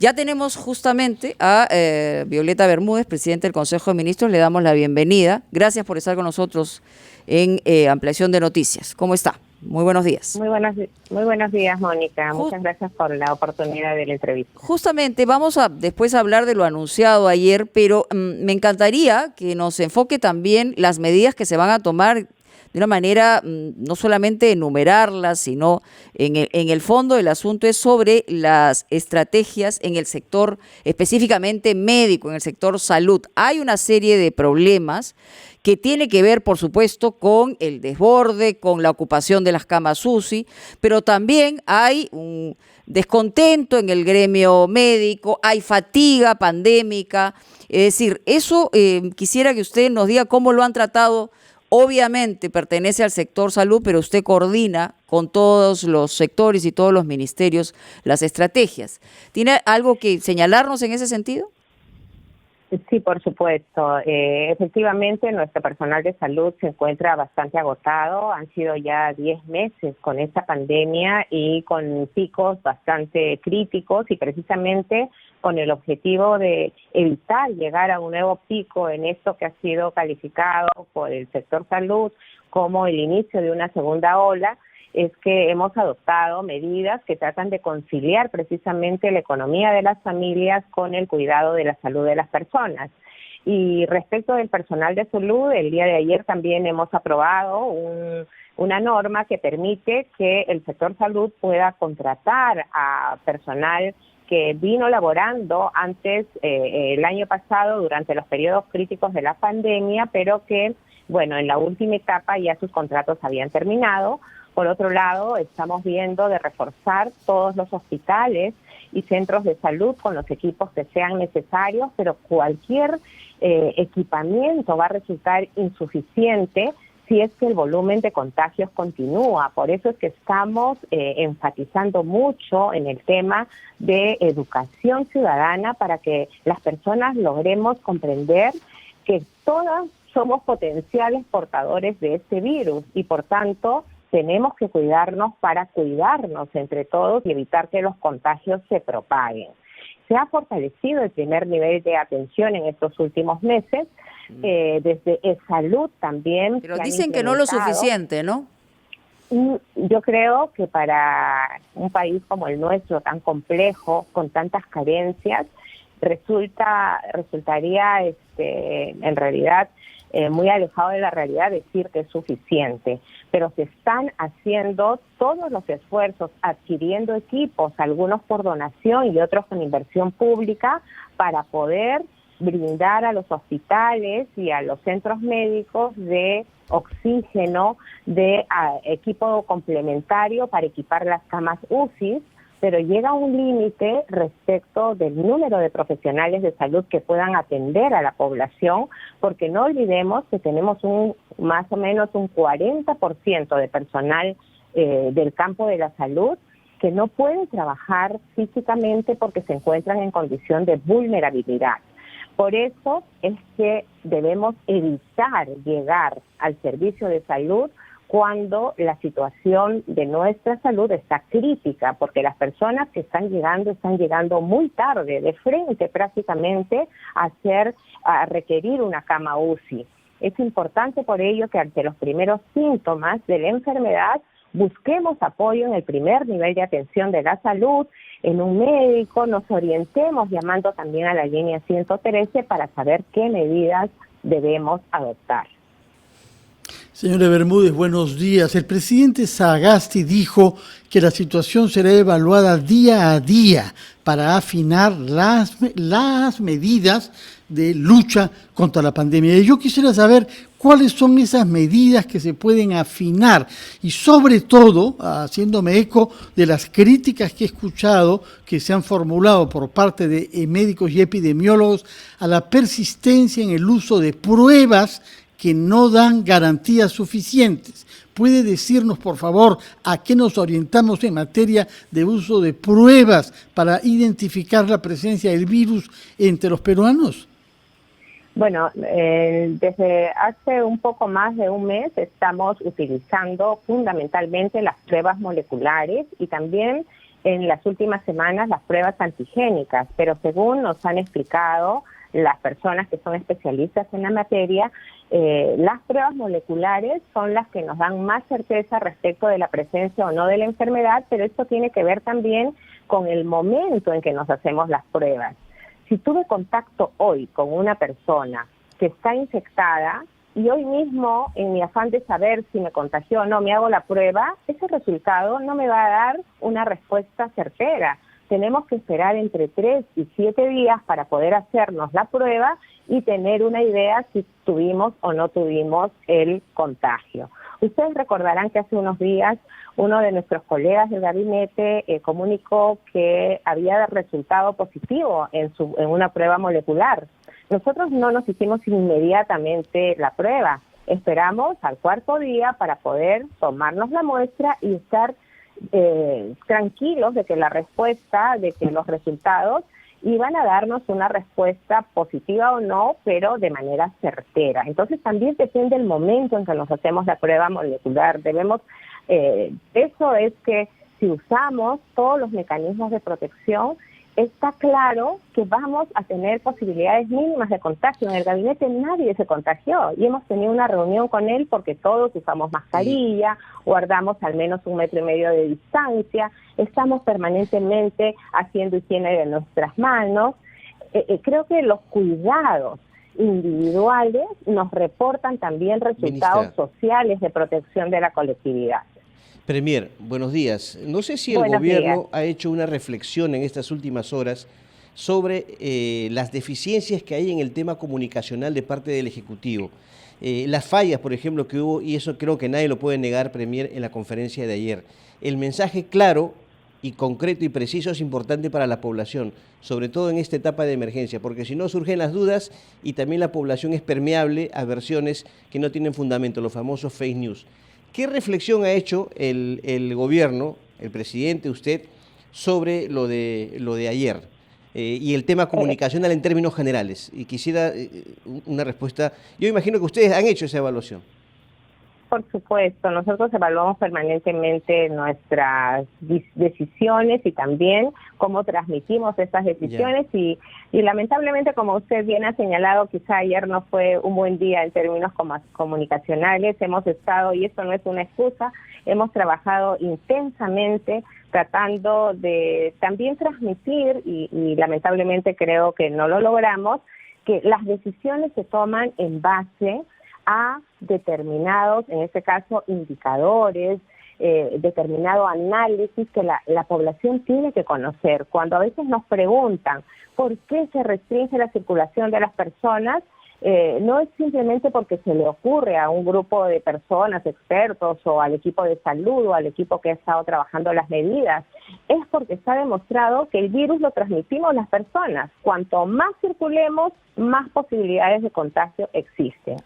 Ya tenemos justamente a Violeta Bermúdez, presidenta del Consejo de Ministros. Le damos la bienvenida. Gracias por estar con nosotros en Ampliación de Noticias. ¿Cómo está? Muy buenos días. Muy buenos días, Mónica. Muchas gracias por la oportunidad de la entrevista. Justamente vamos a después hablar de lo anunciado ayer, pero me encantaría que nos enfoque también las medidas que se van a tomar de una manera, no solamente enumerarlas, sino en el fondo del asunto es sobre las estrategias en el sector específicamente médico, en el sector salud. Hay una serie de problemas que tiene que ver, por supuesto, con el desborde, con la ocupación de las camas UCI, pero también hay un descontento en el gremio médico, hay fatiga pandémica. Es decir, eso quisiera que usted nos diga cómo lo han tratado. Obviamente pertenece al sector salud, pero usted coordina con todos los sectores y todos los ministerios las estrategias. ¿Tiene algo que señalarnos en ese sentido? Sí, por supuesto. Efectivamente, nuestro personal de salud se encuentra bastante agotado. Han sido ya 10 meses con esta pandemia y con picos bastante críticos y precisamente con el objetivo de evitar llegar a un nuevo pico en esto que ha sido calificado por el sector salud como el inicio de una segunda ola, es que hemos adoptado medidas que tratan de conciliar precisamente la economía de las familias con el cuidado de la salud de las personas. Y respecto del personal de salud, el día de ayer también hemos aprobado una norma que permite que el sector salud pueda contratar a personal que vino laborando antes, el año pasado, durante los periodos críticos de la pandemia, pero que, bueno, en la última etapa ya sus contratos habían terminado. Por otro lado, estamos viendo de reforzar todos los hospitales y centros de salud con los equipos que sean necesarios, pero cualquier equipamiento va a resultar insuficiente si es que el volumen de contagios continúa. Por eso es que estamos enfatizando mucho en el tema de educación ciudadana para que las personas logremos comprender que todas somos potenciales portadores de este virus y por tanto tenemos que cuidarnos para cuidarnos entre todos y evitar que los contagios se propaguen. Se ha fortalecido el primer nivel de atención en estos últimos meses, desde salud también. Pero dicen que no lo suficiente, ¿no? Yo creo que para un país como el nuestro, tan complejo, con tantas carencias, resultaría en realidad muy alejado de la realidad decir que es suficiente, pero se están haciendo todos los esfuerzos, adquiriendo equipos, algunos por donación y otros con inversión pública, para poder brindar a los hospitales y a los centros médicos de oxígeno, de equipo complementario para equipar las camas UCI, pero llega un límite respecto del número de profesionales de salud que puedan atender a la población, porque no olvidemos que tenemos más o menos un 40% de personal del campo de la salud que no puede trabajar físicamente porque se encuentran en condición de vulnerabilidad. Por eso es que debemos evitar llegar al servicio de salud cuando la situación de nuestra salud está crítica, porque las personas que están llegando muy tarde, de frente prácticamente a requerir una cama UCI. Es importante por ello que ante los primeros síntomas de la enfermedad busquemos apoyo en el primer nivel de atención de la salud, en un médico, nos orientemos llamando también a la línea 113 para saber qué medidas debemos adoptar. Señora Bermúdez, buenos días. El presidente Sagasti dijo que la situación será evaluada día a día para afinar las medidas de lucha contra la pandemia. Y yo quisiera saber cuáles son esas medidas que se pueden afinar y sobre todo, haciéndome eco de las críticas que he escuchado que se han formulado por parte de médicos y epidemiólogos a la persistencia en el uso de pruebas que no dan garantías suficientes. ¿Puede decirnos, por favor, a qué nos orientamos en materia de uso de pruebas para identificar la presencia del virus entre los peruanos? Bueno, desde hace un poco más de un mes estamos utilizando fundamentalmente las pruebas moleculares y también en las últimas semanas las pruebas antigénicas, pero según nos han explicado las personas que son especialistas en la materia, las pruebas moleculares son las que nos dan más certeza respecto de la presencia o no de la enfermedad, pero esto tiene que ver también con el momento en que nos hacemos las pruebas. Si tuve contacto hoy con una persona que está infectada y hoy mismo, en mi afán de saber si me contagió o no, me hago la prueba, ese resultado no me va a dar una respuesta certera. Tenemos que esperar entre 3 y 7 días para poder hacernos la prueba y tener una idea si tuvimos o no tuvimos el contagio. Ustedes recordarán que hace unos días uno de nuestros colegas del gabinete comunicó que había resultado positivo en una prueba molecular. Nosotros no nos hicimos inmediatamente la prueba, esperamos al 4.º día para poder tomarnos la muestra y estar tranquilos de que la respuesta, de que los resultados iban a darnos una respuesta positiva o no, pero de manera certera. Entonces también depende del momento en que nos hacemos la prueba molecular. Eso es que si usamos todos los mecanismos de protección, está claro que vamos a tener posibilidades mínimas de contagio. En el gabinete nadie se contagió y hemos tenido una reunión con él porque todos usamos mascarilla, guardamos al menos 1,5 metros de distancia, estamos permanentemente haciendo higiene de nuestras manos. Creo que los cuidados individuales nos reportan también resultados sociales de protección de la colectividad. Premier, buenos días. No sé si el gobierno ha hecho una reflexión en estas últimas horas sobre las deficiencias que hay en el tema comunicacional de parte del Ejecutivo. Las fallas, por ejemplo, que hubo, y eso creo que nadie lo puede negar, Premier, en la conferencia de ayer. El mensaje claro y concreto y preciso es importante para la población, sobre todo en esta etapa de emergencia, porque si no surgen las dudas y también la población es permeable a versiones que no tienen fundamento, los famosos fake news. ¿Qué reflexión ha hecho el gobierno, el presidente, usted, sobre lo de ayer y el tema comunicacional en términos generales? Y quisiera una respuesta. Yo imagino que ustedes han hecho esa evaluación. Por supuesto, nosotros evaluamos permanentemente nuestras decisiones y también cómo transmitimos estas decisiones y lamentablemente, como usted bien ha señalado, quizá ayer no fue un buen día en términos comunicacionales. Hemos estado, y esto no es una excusa, hemos trabajado intensamente tratando de también transmitir y lamentablemente creo que no lo logramos, que las decisiones se toman en base a determinados, en este caso, indicadores, determinado análisis que la población tiene que conocer. Cuando a veces nos preguntan por qué se restringe la circulación de las personas, no es simplemente porque se le ocurre a un grupo de personas, expertos, o al equipo de salud, o al equipo que ha estado trabajando las medidas, es porque está demostrado que el virus lo transmitimos las personas. Cuanto más circulemos, más posibilidades de contagio existen.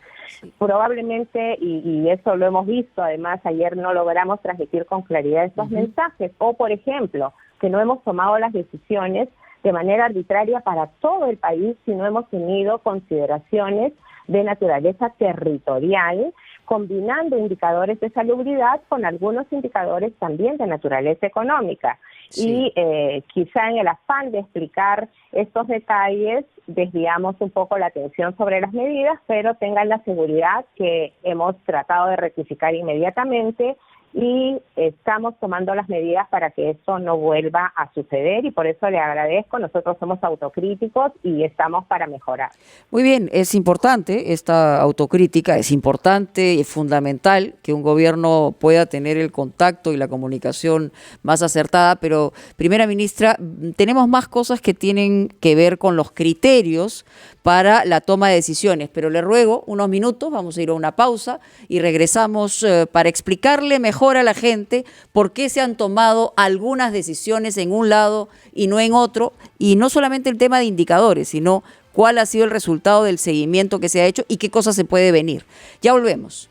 Probablemente, y eso lo hemos visto, además ayer no logramos transmitir con claridad estos mensajes, o por ejemplo, que no hemos tomado las decisiones de manera arbitraria para todo el país, sino hemos tenido consideraciones de naturaleza territorial, combinando indicadores de salubridad con algunos indicadores también de naturaleza económica. Sí. Y quizá en el afán de explicar estos detalles desviamos un poco la atención sobre las medidas, pero tengan la seguridad que hemos tratado de rectificar inmediatamente y estamos tomando las medidas para que esto no vuelva a suceder y por eso le agradezco. Nosotros somos autocríticos y estamos para mejorar. Muy bien, es importante esta autocrítica, es importante y fundamental que un gobierno pueda tener el contacto y la comunicación más acertada, pero, primera ministra, tenemos más cosas que tienen que ver con los criterios para la toma de decisiones, pero le ruego unos minutos, vamos a ir a una pausa y regresamos para explicarle mejor a la gente por qué se han tomado algunas decisiones en un lado y no en otro, y no solamente el tema de indicadores, sino cuál ha sido el resultado del seguimiento que se ha hecho y qué cosas se puede venir. Ya volvemos.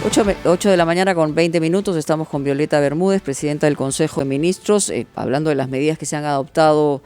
8 de la mañana con 20 minutos, estamos con Violeta Bermúdez, presidenta del Consejo de Ministros, hablando de las medidas que se han adoptado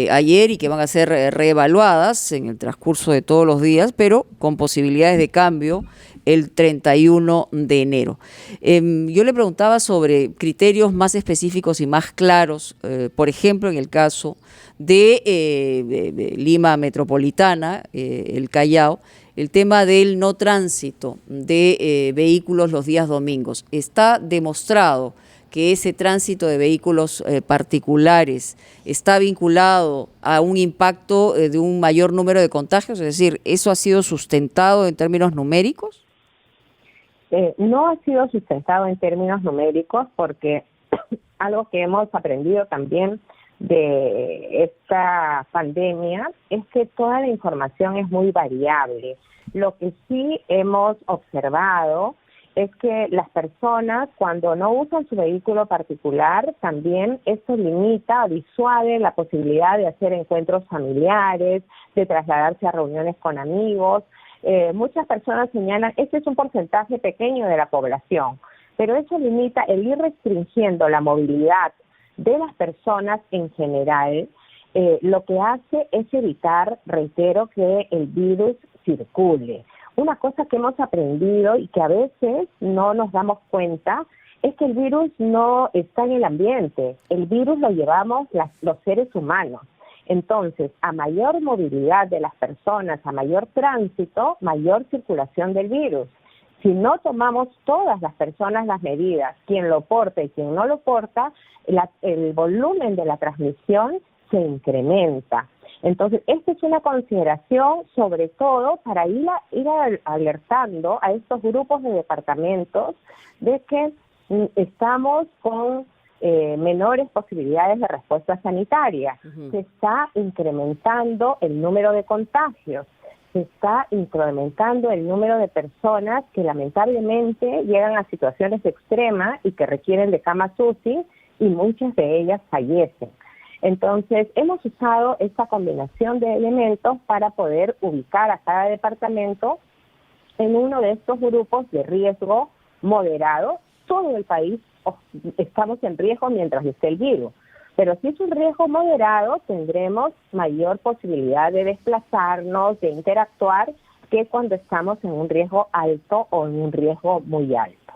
ayer y que van a ser reevaluadas en el transcurso de todos los días, pero con posibilidades de cambio el 31 de enero. Yo le preguntaba sobre criterios más específicos y más claros, por ejemplo, en el caso de Lima Metropolitana, el Callao, el tema del no tránsito de vehículos los días domingos. Está demostrado que ese tránsito de vehículos particulares está vinculado a un impacto de un mayor número de contagios, es decir, ¿eso ha sido sustentado en términos numéricos? No ha sido sustentado en términos numéricos porque algo que hemos aprendido también de esta pandemia es que toda la información es muy variable. Lo que sí hemos observado es que las personas cuando no usan su vehículo particular, también esto limita o disuade la posibilidad de hacer encuentros familiares, de trasladarse a reuniones con amigos. Muchas personas señalan, este es un porcentaje pequeño de la población, pero eso limita el ir restringiendo la movilidad de las personas en general. Lo que hace es evitar, reitero, que el virus circule. Una cosa que hemos aprendido y que a veces no nos damos cuenta es que el virus no está en el ambiente, el virus lo llevamos los seres humanos. Entonces, a mayor movilidad de las personas, a mayor tránsito, mayor circulación del virus. Si no tomamos todas las personas las medidas, quien lo porta y quien no lo porta, el volumen de la transmisión se incrementa. Entonces, esta es una consideración sobre todo para ir alertando a estos grupos de departamentos de que estamos con menores posibilidades de respuesta sanitaria. Se está incrementando el número de contagios, se está incrementando el número de personas que lamentablemente llegan a situaciones extremas y que requieren de camas UCI y muchas de ellas fallecen. Entonces, hemos usado esta combinación de elementos para poder ubicar a cada departamento en uno de estos grupos de riesgo moderado. Todo el país estamos en riesgo mientras esté el virus, pero si es un riesgo moderado, tendremos mayor posibilidad de desplazarnos, de interactuar, que cuando estamos en un riesgo alto o en un riesgo muy alto.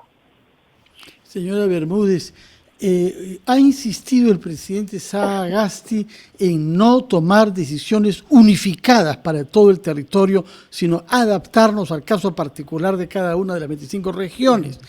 Señora Bermúdez, ha insistido el presidente Sagasti en no tomar decisiones unificadas para todo el territorio, sino adaptarnos al caso particular de cada una de las 25 regiones.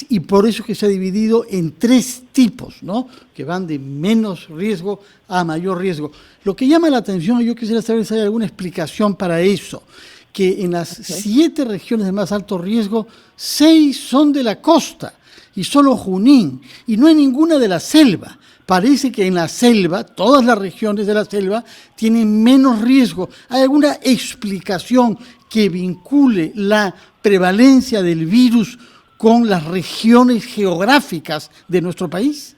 Y por eso es que se ha dividido en 3 tipos, ¿no? Que van de menos riesgo a mayor riesgo. Lo que llama la atención, yo quisiera saber si hay alguna explicación para eso, que en las 7 regiones de más alto riesgo, 6 son de la costa y solo Junín, y no hay ninguna de la selva. Parece que en la selva, todas las regiones de la selva tienen menos riesgo. ¿Hay alguna explicación que vincule la prevalencia del virus con las regiones geográficas de nuestro país?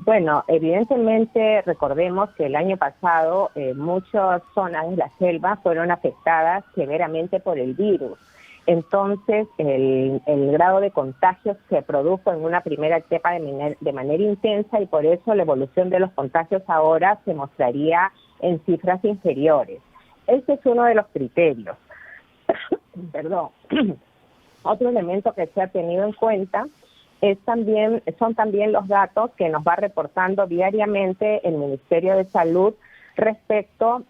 Bueno, evidentemente recordemos que el año pasado muchas zonas de la selva fueron afectadas severamente por el virus. Entonces, el grado de contagio se produjo en una primera etapa de manera intensa y por eso la evolución de los contagios ahora se mostraría en cifras inferiores. Ese es uno de los criterios. Perdón. Otro elemento que se ha tenido en cuenta son también los datos que nos va reportando diariamente el Ministerio de Salud respecto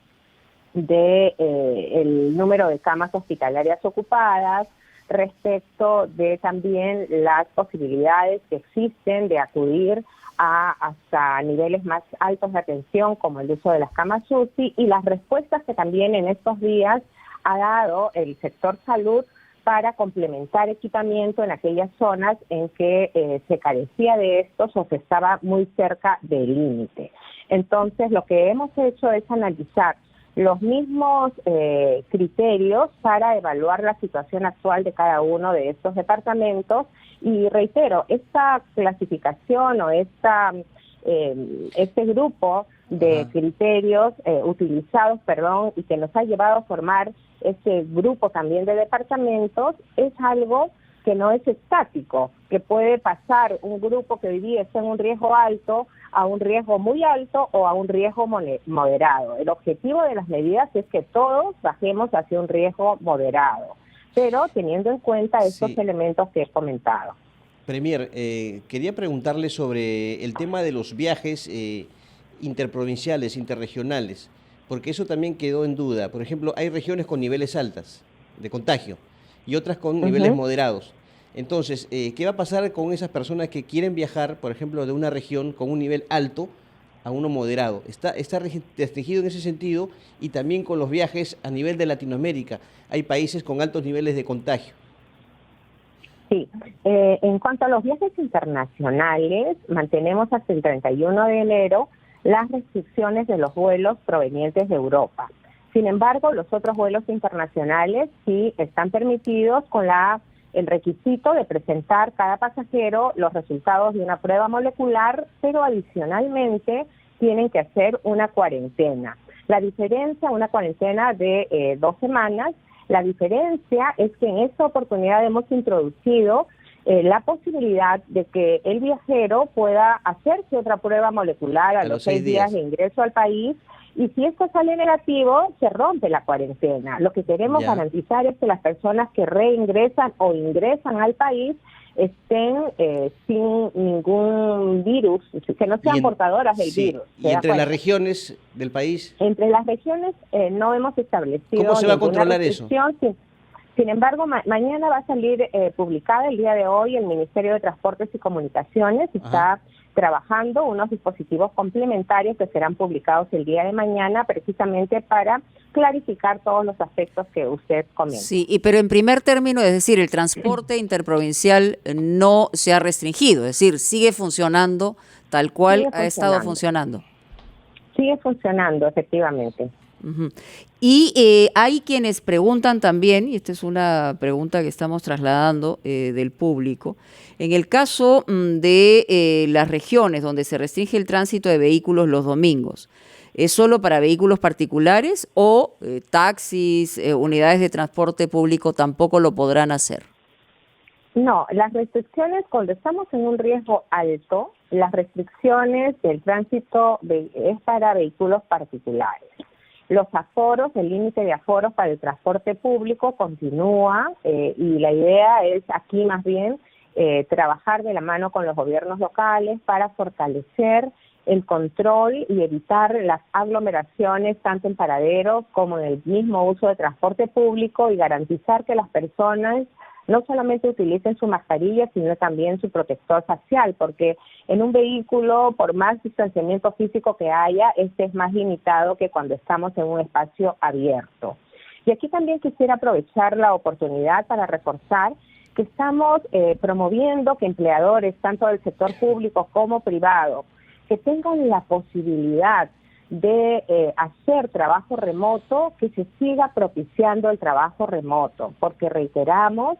de el número de camas hospitalarias ocupadas, respecto de también las posibilidades que existen de acudir hasta niveles más altos de atención, como el uso de las camas UCI, y las respuestas que también en estos días ha dado el sector salud para complementar equipamiento en aquellas zonas en que se carecía de estos o se estaba muy cerca del límite. Entonces, lo que hemos hecho es analizar los mismos criterios para evaluar la situación actual de cada uno de estos departamentos y reitero, esta clasificación o este grupo de criterios utilizados, y que nos ha llevado a formar este grupo también de departamentos, es algo que no es estático, que puede pasar un grupo que hoy día está en un riesgo alto a un riesgo muy alto o a un riesgo moderado. El objetivo de las medidas es que todos bajemos hacia un riesgo moderado. pero teniendo en cuenta estos Sí. elementos que he comentado. Premier, quería preguntarle sobre el tema de los viajes interprovinciales, interregionales, porque eso también quedó en duda. Por ejemplo, hay regiones con niveles altas de contagio y otras con niveles Ujú. moderados. Entonces, ¿qué va a pasar con esas personas que quieren viajar, por ejemplo, de una región con un nivel alto a uno moderado? Está restringido en ese sentido, y también con los viajes a nivel de Latinoamérica. Hay países con altos niveles de contagio. Sí, en cuanto a los viajes internacionales, mantenemos hasta el 31 de enero las restricciones de los vuelos provenientes de Europa. Sin embargo, los otros vuelos internacionales sí están permitidos con el requisito de presentar cada pasajero los resultados de una prueba molecular, pero adicionalmente tienen que hacer una cuarentena. La diferencia, una cuarentena de 2 semanas. La diferencia es que en esta oportunidad hemos introducido la posibilidad de que el viajero pueda hacerse otra prueba molecular a los 6 días de ingreso al país, y si esto sale negativo, se rompe la cuarentena. Lo que queremos garantizar es que las personas que reingresan o ingresan al país estén sin ningún virus, que no sean portadoras del virus. ¿Y entre las regiones del país? Entre las regiones no hemos establecido. ¿Cómo se va a controlar eso? Sin embargo, mañana va a salir publicada, el día de hoy, el Ministerio de Transportes y Comunicaciones está trabajando unos dispositivos complementarios que serán publicados el día de mañana, precisamente para clarificar todos los aspectos que usted comenta. Sí, pero en primer término, es decir, el transporte interprovincial no se ha restringido, es decir, sigue funcionando tal cual ha estado funcionando. Sigue funcionando, efectivamente. Uh-huh. Y hay quienes preguntan también, y esta es una pregunta que estamos trasladando del público, en el caso de las regiones donde se restringe el tránsito de vehículos los domingos, ¿es solo para vehículos particulares o taxis, unidades de transporte público tampoco lo podrán hacer? No, las restricciones, cuando estamos en un riesgo alto, las restricciones del tránsito es para vehículos particulares. Los aforos, el límite de aforos para el transporte público continúa y la idea es aquí más bien trabajar de la mano con los gobiernos locales para fortalecer el control y evitar las aglomeraciones tanto en paraderos como en el mismo uso de transporte público, y garantizar que las personas no solamente utilicen su mascarilla, sino también su protector facial, porque en un vehículo, por más distanciamiento físico que haya, este es más limitado que cuando estamos en un espacio abierto. Y aquí también quisiera aprovechar la oportunidad para reforzar que estamos promoviendo que empleadores, tanto del sector público como privado, que tengan la posibilidad de hacer trabajo remoto, que se siga propiciando el trabajo remoto, porque reiteramos,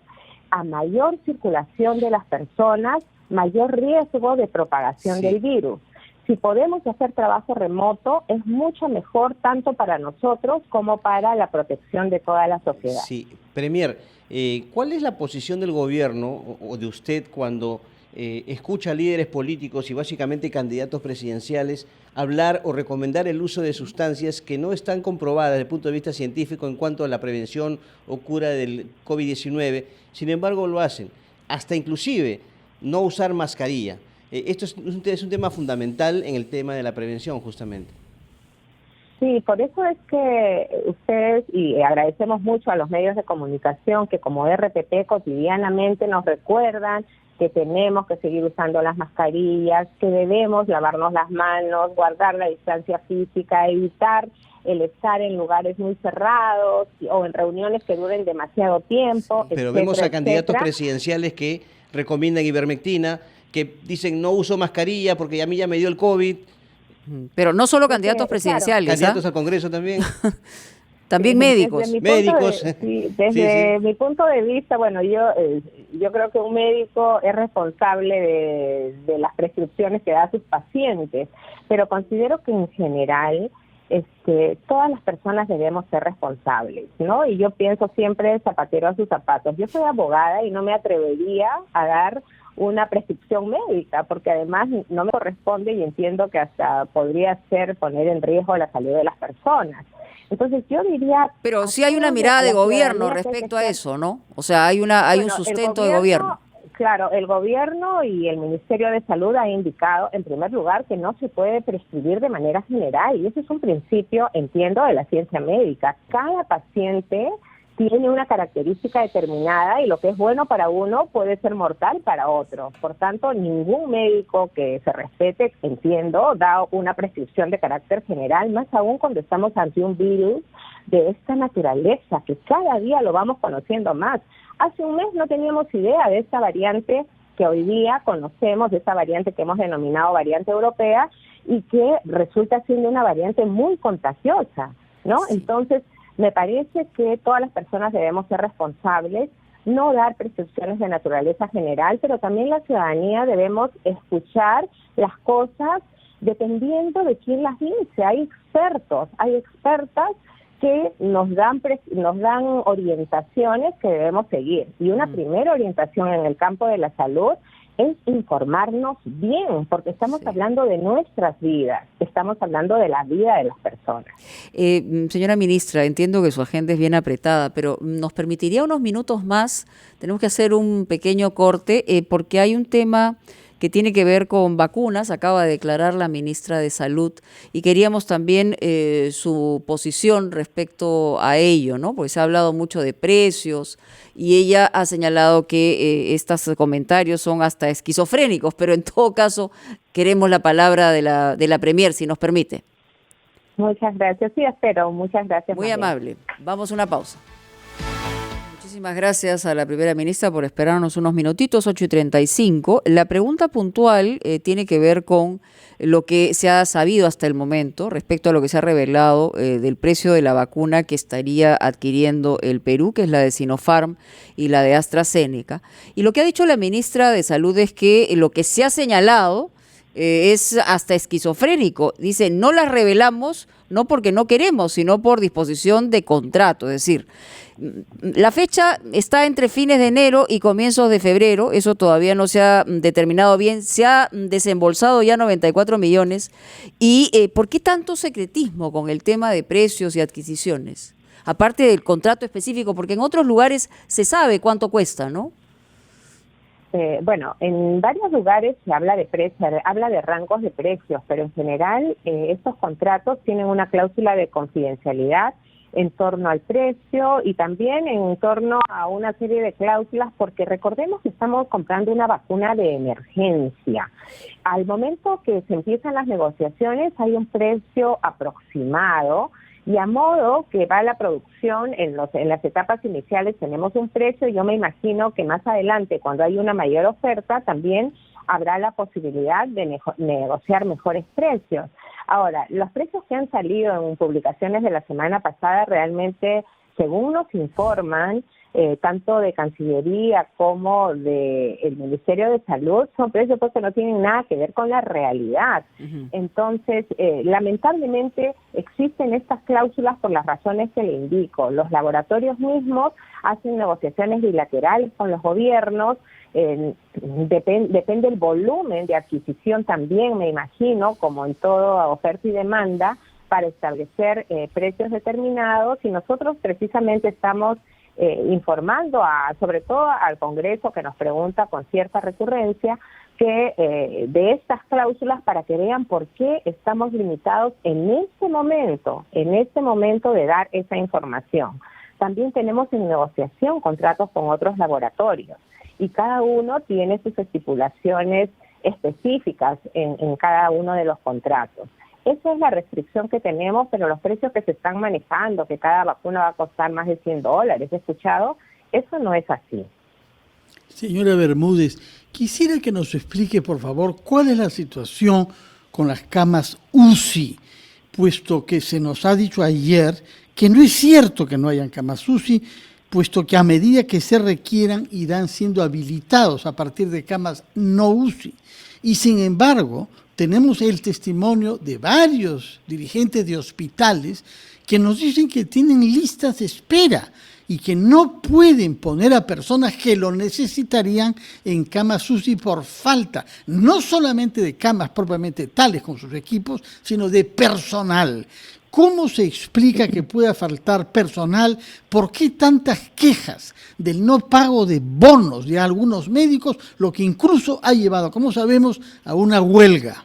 a mayor circulación de las personas, mayor riesgo de propagación del virus. Si podemos hacer trabajo remoto, es mucho mejor tanto para nosotros como para la protección de toda la sociedad. Sí, Premier, ¿cuál es la posición del gobierno o de usted cuando escucha a líderes políticos y básicamente candidatos presidenciales hablar o recomendar el uso de sustancias que no están comprobadas desde el punto de vista científico en cuanto a la prevención o cura del COVID-19, sin embargo lo hacen, hasta inclusive no usar mascarilla? Esto es un tema fundamental en el tema de la prevención, justamente. Sí, por eso es que ustedes, y agradecemos mucho a los medios de comunicación que como RPP cotidianamente nos recuerdan que tenemos que seguir usando las mascarillas, que debemos lavarnos las manos, guardar la distancia física, evitar el estar en lugares muy cerrados o en reuniones que duren demasiado tiempo. Pero etcétera, vemos a candidatos etcétera. presidenciales que recomiendan ivermectina, que dicen no uso mascarilla porque a mí ya me dio el COVID. Pero no solo candidatos presidenciales, candidatos al Congreso también. También médicos. Desde mi punto de vista, bueno, yo creo que un médico es responsable de las prescripciones que da a sus pacientes, pero considero que en general todas las personas debemos ser responsables, ¿no? Y yo pienso siempre zapatero a sus zapatos. Yo soy abogada y no me atrevería a dar una prescripción médica, porque además no me corresponde y entiendo que hasta podría ser poner en riesgo la salud de las personas. Entonces yo diría... Pero sí hay una mirada de gobierno respecto a eso, ¿no? O sea, hay un sustento de gobierno. Claro, el gobierno y el Ministerio de Salud ha indicado, en primer lugar, que no se puede prescribir de manera general, y ese es un principio, entiendo, de la ciencia médica. Cada paciente tiene una característica determinada y lo que es bueno para uno puede ser mortal para otro. Por tanto, ningún médico que se respete, entiendo, da una prescripción de carácter general, más aún cuando estamos ante un virus de esta naturaleza, que cada día lo vamos conociendo más. Hace un mes no teníamos idea de esta variante que hoy día conocemos, de esta variante que hemos denominado variante europea y que resulta siendo una variante muy contagiosa, ¿no? Sí. Entonces, me parece que todas las personas debemos ser responsables, no dar prescripciones de naturaleza general, pero también la ciudadanía debemos escuchar las cosas dependiendo de quién las dice. Hay expertos, hay expertas que nos dan orientaciones que debemos seguir. Y una primera orientación en el campo de la salud es informarnos bien, porque estamos hablando de nuestras vidas, estamos hablando de la vida de las personas. Señora ministra, entiendo que su agenda es bien apretada, pero ¿nos permitiría unos minutos más? Tenemos que hacer un pequeño corte, porque hay un tema que tiene que ver con vacunas, acaba de declarar la ministra de Salud, y queríamos también su posición respecto a ello, ¿no? Porque se ha hablado mucho de precios, y ella ha señalado que estos comentarios son hasta esquizofrénicos, pero en todo caso queremos la palabra de la Premier, si nos permite. Muchas gracias, sí, espero, muchas gracias. Muy amable. Vamos a una pausa. Muchísimas gracias a la primera ministra por esperarnos unos minutitos, 8:35. La pregunta puntual tiene que ver con lo que se ha sabido hasta el momento respecto a lo que se ha revelado del precio de la vacuna que estaría adquiriendo el Perú, que es la de Sinopharm y la de AstraZeneca. Y lo que ha dicho la ministra de Salud es que lo que se ha señalado es hasta esquizofrénico. Dice, no las revelamos no porque no queremos, sino por disposición de contrato. Es decir, la fecha está entre fines de enero y comienzos de febrero, eso todavía no se ha determinado bien, se ha desembolsado ya 94 millones. ¿Y por qué tanto secretismo con el tema de precios y adquisiciones? Aparte del contrato específico, porque en otros lugares se sabe cuánto cuesta, ¿no? Bueno, en varios lugares se habla de precios, habla de rangos de precios, pero en general estos contratos tienen una cláusula de confidencialidad en torno al precio y también en torno a una serie de cláusulas, porque recordemos que estamos comprando una vacuna de emergencia. Al momento que se empiezan las negociaciones hay un precio aproximado, y a modo que va la producción en las etapas iniciales tenemos un precio, y yo me imagino que más adelante, cuando hay una mayor oferta, también habrá la posibilidad de negociar mejores precios. Ahora, los precios que han salido en publicaciones de la semana pasada realmente, según nos informan, tanto de Cancillería como del Ministerio de Salud, son precios pues, que no tienen nada que ver con la realidad. Uh-huh. Entonces, lamentablemente existen estas cláusulas por las razones que le indico. Los laboratorios mismos hacen negociaciones bilaterales con los gobiernos, depende el volumen de adquisición también, me imagino, como en toda oferta y demanda, para establecer precios determinados, y nosotros precisamente estamos informando sobre todo al Congreso, que nos pregunta con cierta recurrencia que de estas cláusulas, para que vean por qué estamos limitados en este momento de dar esa información. También tenemos en negociación contratos con otros laboratorios y cada uno tiene sus estipulaciones específicas en cada uno de los contratos. Esa es la restricción que tenemos, pero los precios que se están manejando, que cada vacuna va a costar más de $100, ¿he escuchado? Eso no es así. Señora Bermúdez, quisiera que nos explique, por favor, cuál es la situación con las camas UCI, puesto que se nos ha dicho ayer que no es cierto que no hayan camas UCI, puesto que a medida que se requieran irán siendo habilitados a partir de camas no UCI. Y sin embargo, tenemos el testimonio de varios dirigentes de hospitales que nos dicen que tienen listas de espera y que no pueden poner a personas que lo necesitarían en camas UCI por falta, no solamente de camas propiamente tales con sus equipos, sino de personal. ¿Cómo se explica que pueda faltar personal? ¿Por qué tantas quejas del no pago de bonos de algunos médicos, lo que incluso ha llevado, como sabemos, a una huelga?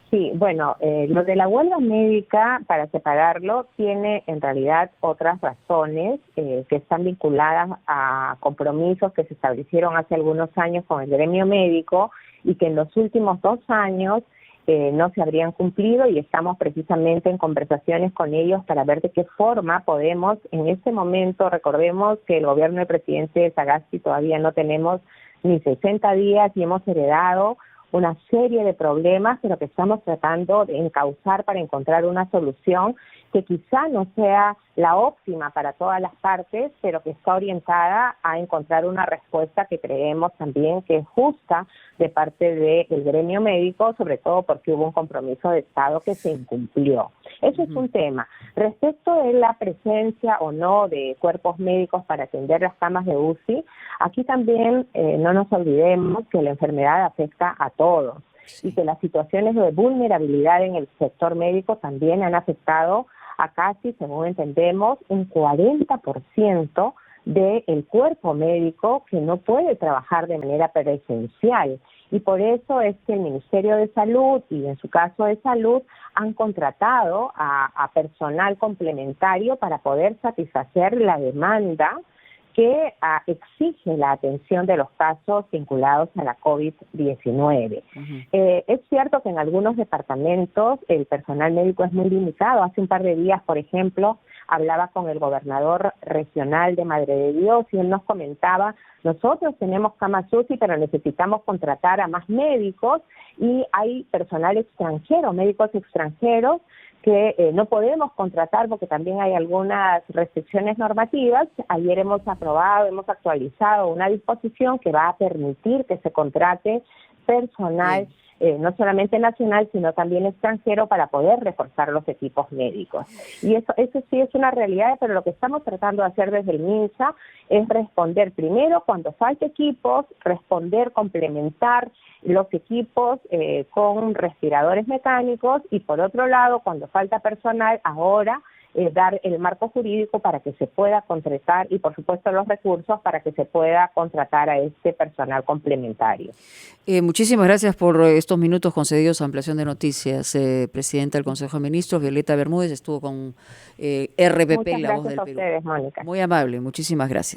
Sí, bueno, lo de la huelga médica, para separarlo, tiene en realidad otras razones que están vinculadas a compromisos que se establecieron hace algunos años con el gremio médico y que en los últimos 2 años no se habrían cumplido, y estamos precisamente en conversaciones con ellos para ver de qué forma podemos, en este momento, recordemos que el gobierno del presidente Sagasti todavía no tenemos ni 60 días y hemos heredado una serie de problemas, pero que estamos tratando de encauzar para encontrar una solución que quizá no sea la óptima para todas las partes, pero que está orientada a encontrar una respuesta que creemos también que es justa de parte del gremio médico, sobre todo porque hubo un compromiso de Estado que se incumplió. Eso es un tema. Respecto de la presencia o no de cuerpos médicos para atender las camas de UCI, aquí también no nos olvidemos que la enfermedad afecta a todos y que las situaciones de vulnerabilidad en el sector médico también han afectado a casi, según entendemos, un 40% del cuerpo médico que no puede trabajar de manera presencial. Y por eso es que el Ministerio de Salud y en su caso de Salud han contratado a personal complementario para poder satisfacer la demanda que exige la atención de los casos vinculados a la COVID-19. Es cierto que en algunos departamentos el personal médico es muy limitado. Hace un par de días, por ejemplo, hablaba con el gobernador regional de Madre de Dios y él nos comentaba: nosotros tenemos camas UCI, pero necesitamos contratar a más médicos y hay personal extranjero, médicos extranjeros, que no podemos contratar porque también hay algunas restricciones normativas. Ayer hemos actualizado una disposición que va a permitir que se contrate personal no solamente nacional, sino también extranjero, para poder reforzar los equipos médicos. Y eso sí es una realidad, pero lo que estamos tratando de hacer desde el MINSA es responder primero cuando falta equipos, complementar los equipos con respiradores mecánicos, y por otro lado, cuando falta personal, ahora dar el marco jurídico para que se pueda contratar y, por supuesto, los recursos para que se pueda contratar a este personal complementario. Muchísimas gracias por estos minutos concedidos a Ampliación de Noticias. Presidenta del Consejo de Ministros, Violeta Bermúdez, estuvo con RPP, La Voz del Perú. Muchas gracias a ustedes, Mónica. Muy amable, muchísimas gracias.